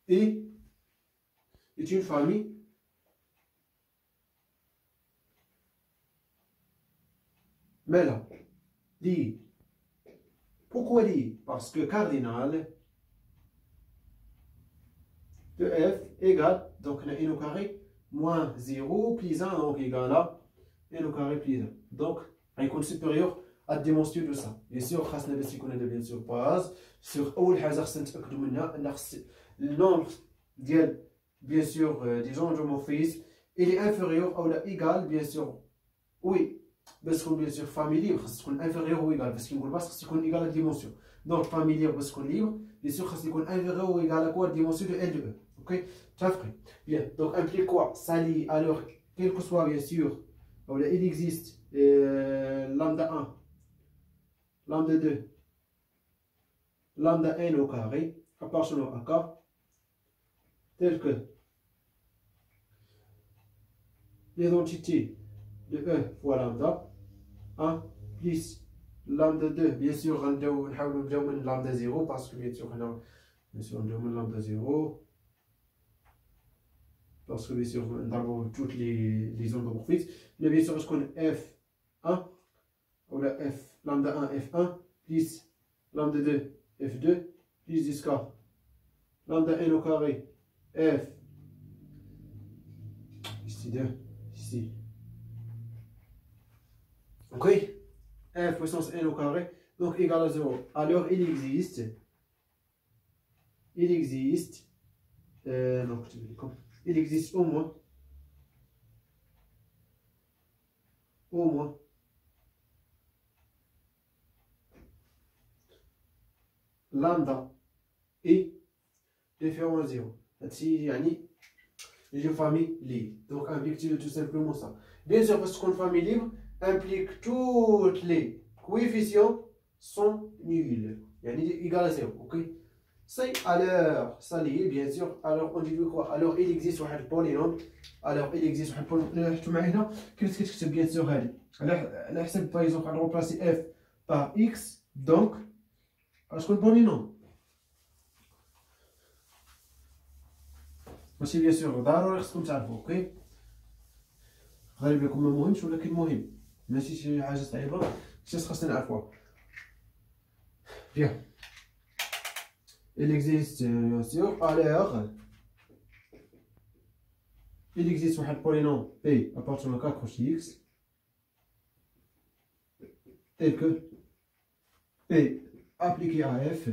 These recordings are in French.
E est une famille mêlée. Liée. Pourquoi liée? Parce que cardinal de f égale, donc on a n au carré moins 0 plus 1, donc égale à n au carré plus 1. Donc, il est supérieur à la dimension de ça. Bien sûr, on a bien sûr base. Sur أول حاجة خصنا نتأكدوا منها أن le nombre ديال bien sûr des endomorphismes il est inférieur ou égal bien sûr oui بس تكون bien sûr famille libre خاص تكون inférieur ou égal parce qu'il نقول باش خاص يكون égal à la dimension. Donc famille libre بس تكون libre bien sûr خاص يكون inférieur ou égal à quoi la dimension de L de E. OK متفقين. Bien, donc implique quoi? Ça lie alors quel que soit bien sûr il existe lambda 1, lambda 2, lambda n au carré appartenant à K, tel que l'identité de E fois lambda 1 plus lambda 2, bien sûr, on va lambda 0 parce que bien sûr, on a lambda 0 parce que bien sûr, on a toutes les endomorphismes. Mais bien sûr, je connais F1 ou la F lambda 1 F1 plus lambda 2 F2 plus jusqu'à lambda n au carré F ici 2 ici. Ok, F puissance n au carré donc égal à 0. Alors il existe donc il existe au moins lambda est différent à 0. C'est une famille libre. Donc implique tout simplement ça. Bien sûr, parce qu'une famille libre implique toutes les coefficients sont nuls. Égal à 0. Ok? C'est alors, ça lié, bien sûr. Alors on dit quoi? Alors il existe un polynôme. Alors il existe un polynôme. Qu'est-ce que c'est bien sûr? Alors, par exemple, on va remplacer f par x. Donc, est-ce qu'on polynôme? ماشي bien sûr ضروري خصكم تعرفوا. اوكي غالبا لكم ما مهمش ولكن مهم ماشي شي حاجه صعيبه حتى خاصنا نعرفوها. Bien. Il existe bien sûr alors il existe un polynôme p appartenant à 4 x tel que p appliqué à f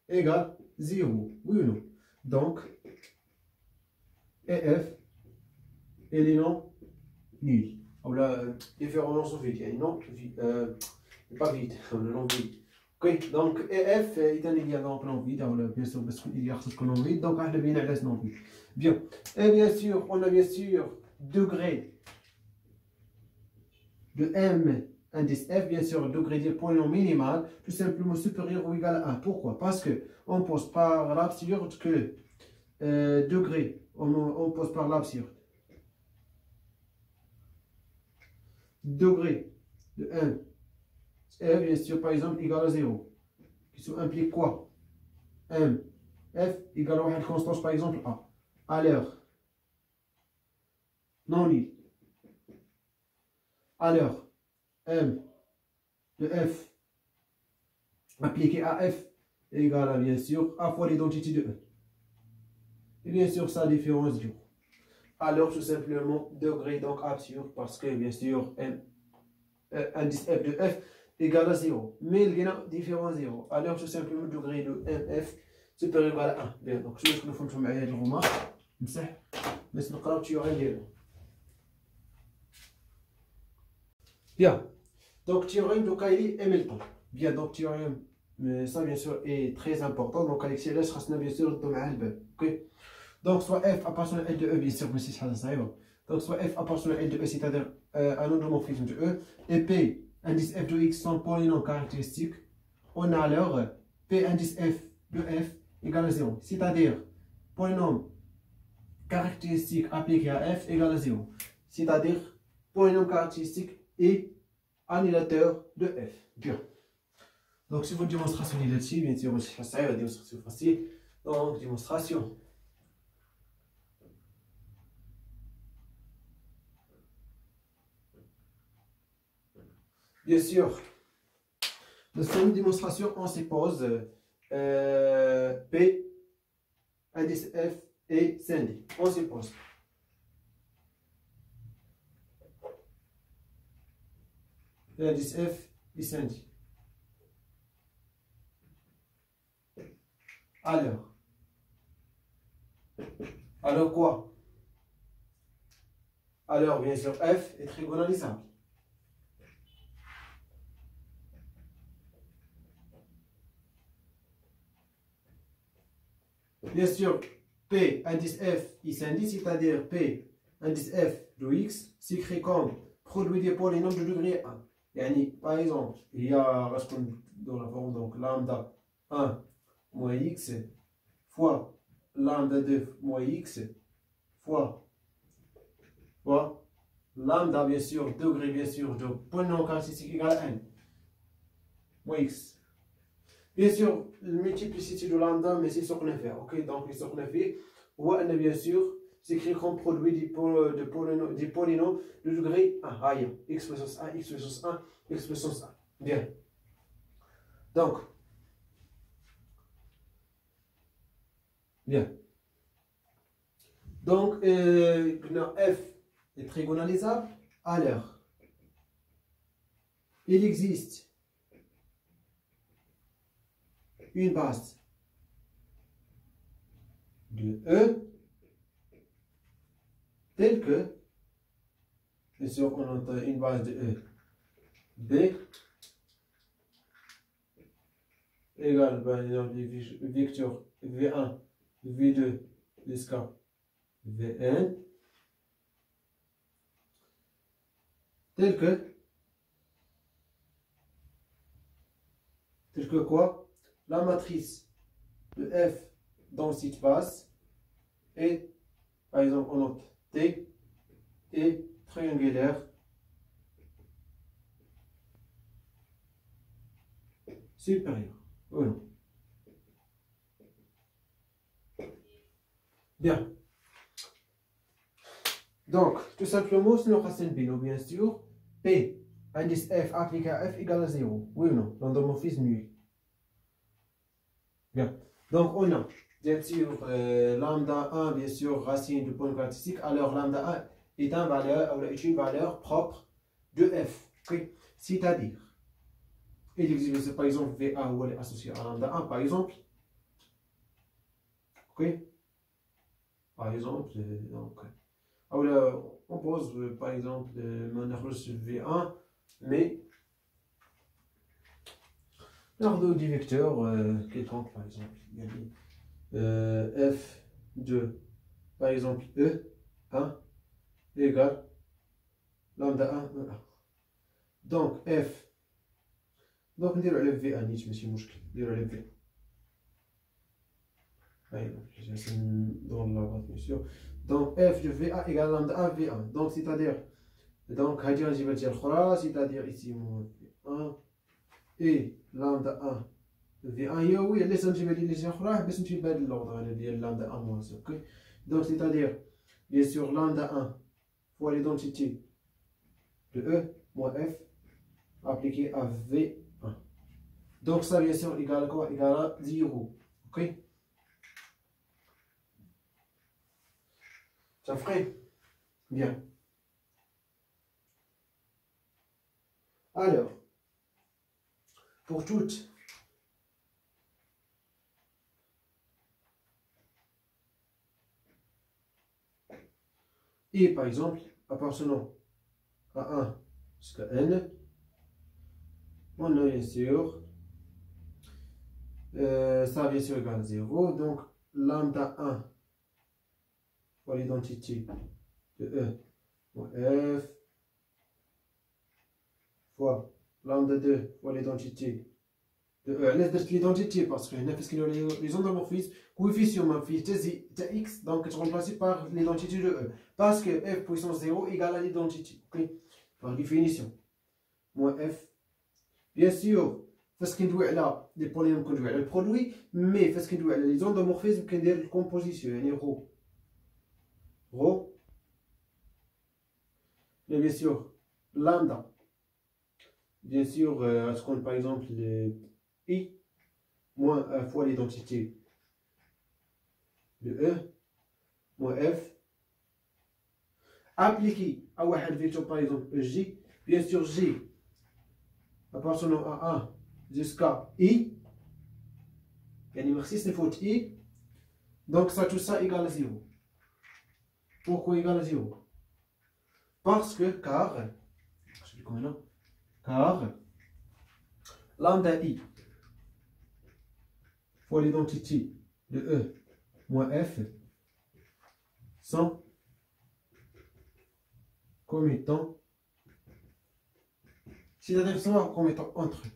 égale 0. Oui ou non? Donc et f et les noms nuls. Ou la différence au vide. Non, pas vide, le nom vide. Ok, donc EF est un élément non vide. Bien sûr, parce qu'il y a ce non vide. Donc, on a bien la non vide. Bien. Et bien sûr, on a bien sûr degré de M indice F. Bien sûr, degré du polynôme minimal, tout simplement supérieur ou égal à 1. Pourquoi? Parce que on pose par l'absurde que degré. On pose par l'absurde. Degré de 1 F, bien sûr, par exemple, égal à 0. Qui implique quoi? M, F égale à une constance, par exemple, A. Alors, non nul. Alors, M de F appliqué à F égale à, bien sûr, A fois l'identité de E. Et bien sûr, ça différence 0. Alors, tout simplement, degré donc absurde parce que, bien sûr, M, indice F de F égale à 0. Mais il y a une différence 0. Alors, tout simplement, degré de MF supérieur à 1. Bien, donc, je vais vous faire une remarque. Mais c'est le théorème de bien. Donc, théorème de Cayley Hamilton. Bien, donc, théorème, mais ça, bien sûr, est très important. Donc, avec cela, je reste bien sûr dans le bas. Ok? Donc, soit F appartient à L de E, bien sûr, mais c'est ça. Donc, soit F appartient à L de E, c'est-à-dire un endomorphisme de E, et P indice f de x sont polynômes caractéristiques, on a alors P indice f de f égale à 0. C'est-à-dire polynôme caractéristique appliqué à f égale à 0. C'est-à-dire polynôme caractéristique et annulateur de f. Bien. Donc, si vous démonstration là-dessus, bien sûr, ça va démonstration facile. Donc, démonstration. Bien sûr, dans une démonstration, on suppose P, indice F et Cindy. On suppose. L'indice F et Cindy. Alors quoi? Alors, bien sûr, F est trigonalisable. Bien sûr, P, indice F, is indice, c'est-à-dire P, indice F de X, s'écrit comme produit des polynômes de degré 1. Yani, par exemple, il y a dans la forme, donc lambda 1 moins X fois lambda 2 moins X fois lambda, bien sûr, degré, bien sûr, de polynôme caractéristique égal à n moins X. Bien sûr, la multiplicité de lambda, mais c'est ce qu'on a fait. Ok, donc ce qu'on a fait, ou bien sûr, s'écrit comme produit des polynômes de degré 1. Ah, x puissance 1, x puissance 1, x puissance 1. Bien. Donc, bien. Donc, f est trigonalisable. Alors, il existe une base de E telle que, bien sûr, on a une base de E B égale, par exemple, vecteur V1, V2 jusqu'à Vn, tel que quoi? La matrice de F dans cette base est, par exemple, on note T est triangulaire supérieur. Ou non? Bien. Donc, tout simplement, c'est notre racine bino, bien sûr. P, indice F appliqué à F égale à 0. Oui ou non? L'endomorphisme nu. Bien. Donc, on a, bien sûr, lambda 1, bien sûr, racine du point caractéristique. Alors, lambda 1 est une valeur propre de F. Okay? C'est-à-dire, il existe, par exemple, VA où elle est associée à lambda 1, par exemple. Ok? Par exemple, donc, on pose, par exemple, mon sur V1, mais l'ordre du vecteur quelconque, par exemple, il y a f de, par exemple, E1 égale lambda 1, E1. Donc, f, donc, نديرو على V1 نيت ماشي مشكل، نديرو على V1. Dans la boîte, bien sûr. Donc, f de V1 égale lambda 1 V1. Donc, c'est-à-dire, donc, c'est-à-dire ici, V1 et lambda 1 V1 هي oui لازم نجيب هذه اللي اخرى باش نمشي بهذا اللوغ ديال lambda 1 moins ok. Donc, c'est-à-dire, bien sûr, lambda 1 fois l'identité de E moins F appliqué à V1. Donc, ça, bien sûr, égale à quoi? Égale à 0. Ok? Ça ferait bien. Alors, pour toutes et par exemple, appartenant à 1 jusqu'à n, on a bien sûr, ça bien sûr égale 0. Donc, lambda 1 fois l'identité de E moins F fois lambda 2 fois l'identité de E. Laisse l'identité parce que les endomorphismes, coefficient de x, donc est remplacé par l'identité de E. Parce que f puissance 0 égale à l'identité. Okay? Par définition. Moins f. Bien sûr, parce qu'il doit là, les polynômes qu'on doit le produit, mais parce qu'il doit les endomorphismes qui sont la composition, yani rho. Rho. Et bien sûr, lambda bien sûr, ce qu'on par exemple le I moins A fois l'identité de E moins F appliqué à un vecteur par exemple J, bien sûr J appartenant à 1 jusqu'à I, يعني مخصيص نفوت I, donc ça tout ça égale à 0. Pourquoi égale à 0? Parce que, car lambda I fois l'identité de E moins F sont commutant, c'est-à-dire sont commutant entre eux.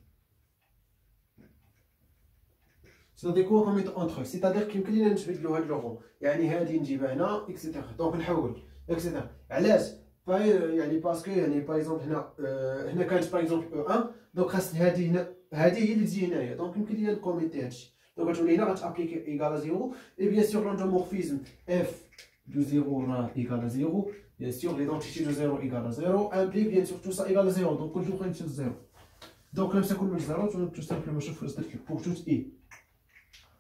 c'est-à-dire quoi commutant entre eux؟ c'est-à-dire كيمكن لينا نتبدلوا هاد لوغون، يعني هادي نجيبها هنا اكسيتيرا، دونك نحول اكسيتيرا. علاش؟ يعني باسكو يعني باغ اكزومبل هنا كانت باغ اكزومبل او 1، دونك خاص هادي هنا هادي هي اللي تجي هنايا، دونك يمكن لينا نكوميتي هادشي، دونك غتولي هنا غتابليكي ايكال 0. اي بيان سور l'endomorphisme اف دو 0 راه ايكال 0. Bien sûr, l'identité de 0 égale à 0 implique bien sûr tout ça égale à 0. Donc, on joue 0. Donc, même si on met 0, on tout simplement chauffer pour tout I.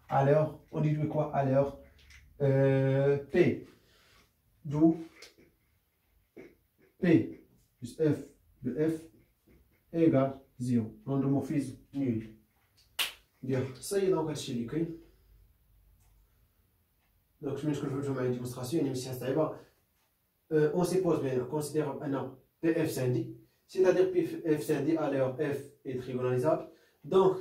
Alors, on dit quoi? Alors, P, d'où P plus F de F égale 0. L'endomorphisme nul. Bien, ça y est, donc, c'est l'écrit. Donc, je vais vous faire une démonstration. On suppose bien, considère un PF syndic, c'est-à-dire PF syndic, alors F est trigonalisable. Donc,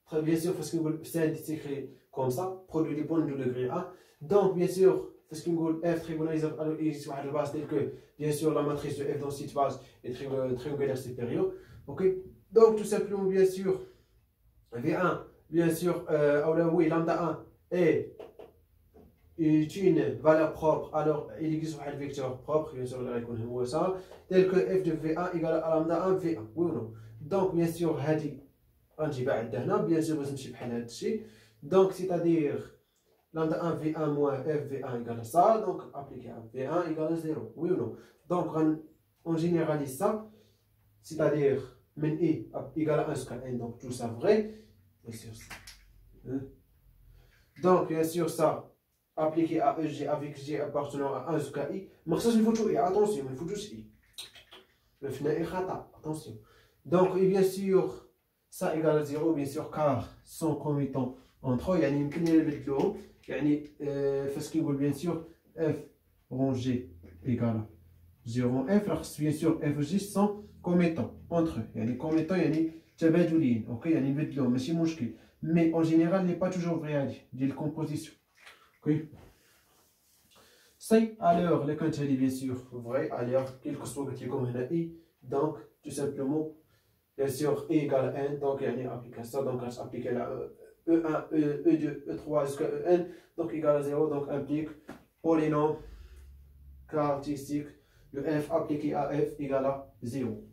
très bien sûr, parce que syndic s'écrit comme ça, produit des points de degré A. Donc, bien sûr, parce que F trigonalisable, alors il y a une base telle que, bien sûr, la matrice de F dans cette base est triangulaire supérieure. Ok? Donc, tout simplement, bien sûr, V1, bien sûr, oui, lambda 1 est une valeur propre, alors il existe un vecteur propre, bien sûr, tel que f de V1 égale à lambda 1 V1, oui ou non? Donc, bien sûr, bien sûr, donc, c'est-à-dire lambda 1 V1 moins f V1 égale à ça, donc appliqué à V1 égale à 0, oui ou non? Donc, on généralise ça, c'est-à-dire min I égale à 1 jusqu'à n, donc tout ça vrai, bien sûr. Donc, bien sûr, ça appliqué à EG avec G appartenant à 1 jusqu'à I. Mais ça, il faut tout I. Attention, il faut tout I. Le final est khata. Attention. Donc, et bien sûr, ça égale à 0, bien sûr, car sont commutant entre eux. Il y a une clé de l'eau. Il y a parce qu'il bien sûr, F rond G égale à 0 rond F. Alors, bien sûr, F et G sont commuttants entre eux. Il y a des commuttants, il y a des tabadouline. Ok, il y a une de l'eau, mais c'est mouchki. Mais en général, il n'est pas toujours vrai. Il y a une composition. Oui. C'est alors le compte bien sûr vrai, alors quel que soit le comme I, donc tout simplement, bien sûr, I égale à N, donc il y a appliqué ça, donc on applique la E1, E2, E3 jusqu'à En, donc égal à 0, donc implique polynôme caractéristique de F appliqué à F égale à 0.